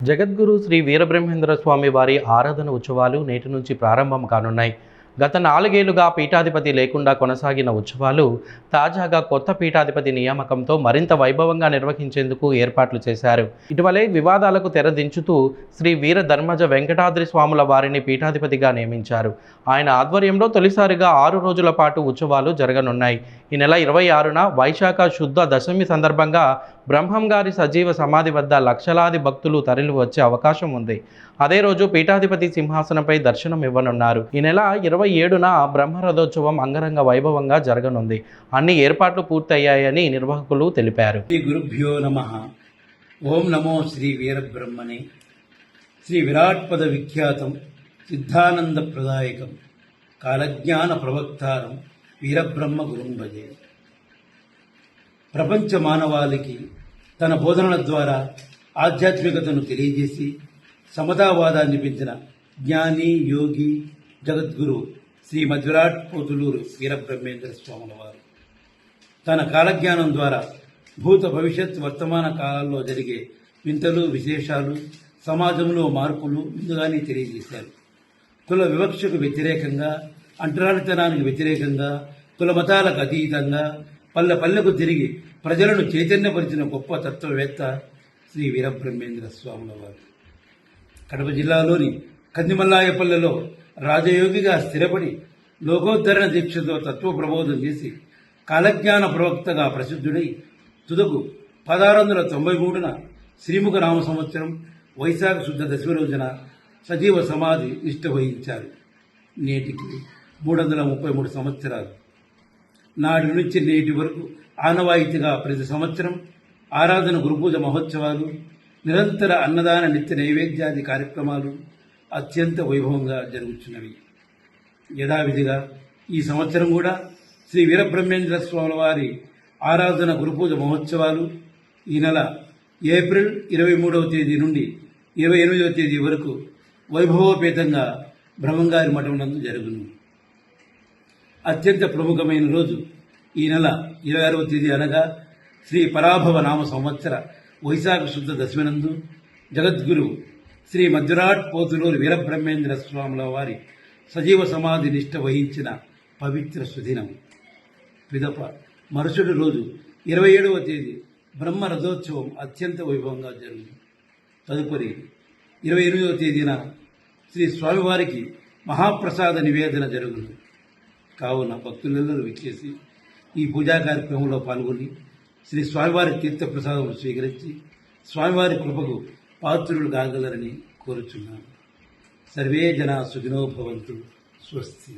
జగద్గురు శ్రీ వీరబ్రహ్మేంద్ర స్వామి వారి ఆరాధన ఉత్సవాలు నేటి నుంచి ప్రారంభం కానున్నాయి. గత 4 ఏళ్లుగా పీఠాధిపతి లేకుండా కొనసాగిన ఉత్సవాలు తాజాగా కొత్త పీఠాధిపతి నియామకంతో మరింత వైభవంగా నిర్వహించేందుకు ఏర్పాట్లు చేశారు. ఇటీవలే వివాదాలకు తెరదించుతూ శ్రీ వీర ధర్మజ వెంకటాద్రి స్వాముల వారిని పీఠాధిపతిగా నియమించారు. ఆయన ఆధ్వర్యంలో తొలిసారిగా 6 రోజుల పాటు ఉత్సవాలు జరగనున్నాయి. ఈ నెల 26న వైశాఖ శుద్ధ దశమి సందర్భంగా బ్రహ్మంగారి సజీవ సమాధి వద్ద లక్షలాది భక్తులు తరలి వచ్చే అవకాశం ఉంది. అదే రోజు పీఠాధిపతి సింహాసనంపై దర్శనం ఇవ్వనున్నారు. ఈ నెల 27న బ్రహ్మరథోత్సవం అంగరంగ వైభవంగా జరగనుంది. అన్ని ఏర్పాట్లు పూర్తయ్యాయని నిర్వాహకులు తెలిపారు. శ్రీ గురుభ్యో నమః. ఓం నమో శ్రీ వీరబ్రహ్మణే. శ్రీ విరాట్పద విఖ్యాతం సిద్ధానంద ప్రదాయకం కాలజ్ఞాన ప్రవక్తారం వీరబ్రహ్మ గురుం భజే. ప్రపంచ మానవాళికి తన బోధనల ద్వారా ఆధ్యాత్మికతను తెలియజేసి సమతావాదాన్ని పెంచిన జ్ఞాని యోగి జగద్గురు శ్రీ మధ్విరాట్ పోతులూరు వీరబ్రహ్మేంద్ర స్వాముల వారు తన కాలజ్ఞానం ద్వారా భూత భవిష్యత్ వర్తమాన కాలాల్లో జరిగే వింతలు విశేషాలు సమాజంలో మార్పులు ముందుగానే తెలియజేశారు. కుల వివక్షకు వ్యతిరేకంగా, అంటరానితనానికి వ్యతిరేకంగా, కుల మతాలకు అతీతంగా పల్లె పల్లెకు తిరిగి ప్రజలను చైతన్యపరిచిన గొప్ప తత్వవేత్త శ్రీ వీరబ్రహ్మేంద్ర స్వాముల వారు. కడప జిల్లాలోని కందిమల్లాయపల్లెలో రాజయోగిగా స్థిరపడి లోకోద్ధరణ దీక్షతో తత్వ ప్రబోధం చేసి కాలజ్ఞాన ప్రవక్తగా ప్రసిద్ధుడై తుదకు 1693న శ్రీముఖ నామ సంవత్సరం వైశాఖ శుద్ధ దశమి రోజున సజీవ సమాధి నిష్ఠ వహించారు. నేటికి 333 సంవత్సరాలు. నాటి నుంచి నేటి వరకు ఆనవాయితీగా ప్రతి సంవత్సరం ఆరాధన గురుపూజ మహోత్సవాలు, నిరంతర అన్నదాన నిత్య నైవేద్యాది కార్యక్రమాలు అత్యంత వైభవంగా జరుగుతున్నవి. యథావిధిగా ఈ సంవత్సరం కూడా శ్రీ వీరబ్రహ్మేంద్ర స్వాముల వారి ఆరాధన గురుపూజ మహోత్సవాలు ఈ నెల ఏప్రిల్ 23వ తేదీ నుండి 28వ తేదీ వరకు వైభవోపేతంగా బ్రహ్మంగారి మఠం నందు జరుగును. అత్యంత ప్రముఖమైన రోజు ఈ నెల 26వ తేదీ అనగా శ్రీ పరాభవ నామ సంవత్సర వైశాఖ శుద్ధ దశమినందు జగద్గురు శ్రీ మధ్విరాట్ పోతులూరు వీరబ్రహ్మేంద్ర స్వాముల వారి సజీవ సమాధి నిష్ఠ వహించిన పవిత్ర సుదినం. పిదప మరుసటి రోజు 27వ తేదీ బ్రహ్మ రథోత్సవం అత్యంత వైభవంగా జరుగుతుంది. తదుపరి 28వ తేదీన శ్రీ స్వామివారికి మహాప్రసాద నివేదన జరుగును. కావున భక్తులందరూ విచ్చేసి ఈ పూజా కార్యక్రమంలో పాల్గొని శ్రీ స్వామివారి తీర్థ ప్రసాదం స్వీకరించి స్వామివారి కృపకు పాత్రులు కాగలరని కోరుచున్నాను. సర్వే జనా సుఖినో భవంతు. స్వస్తి.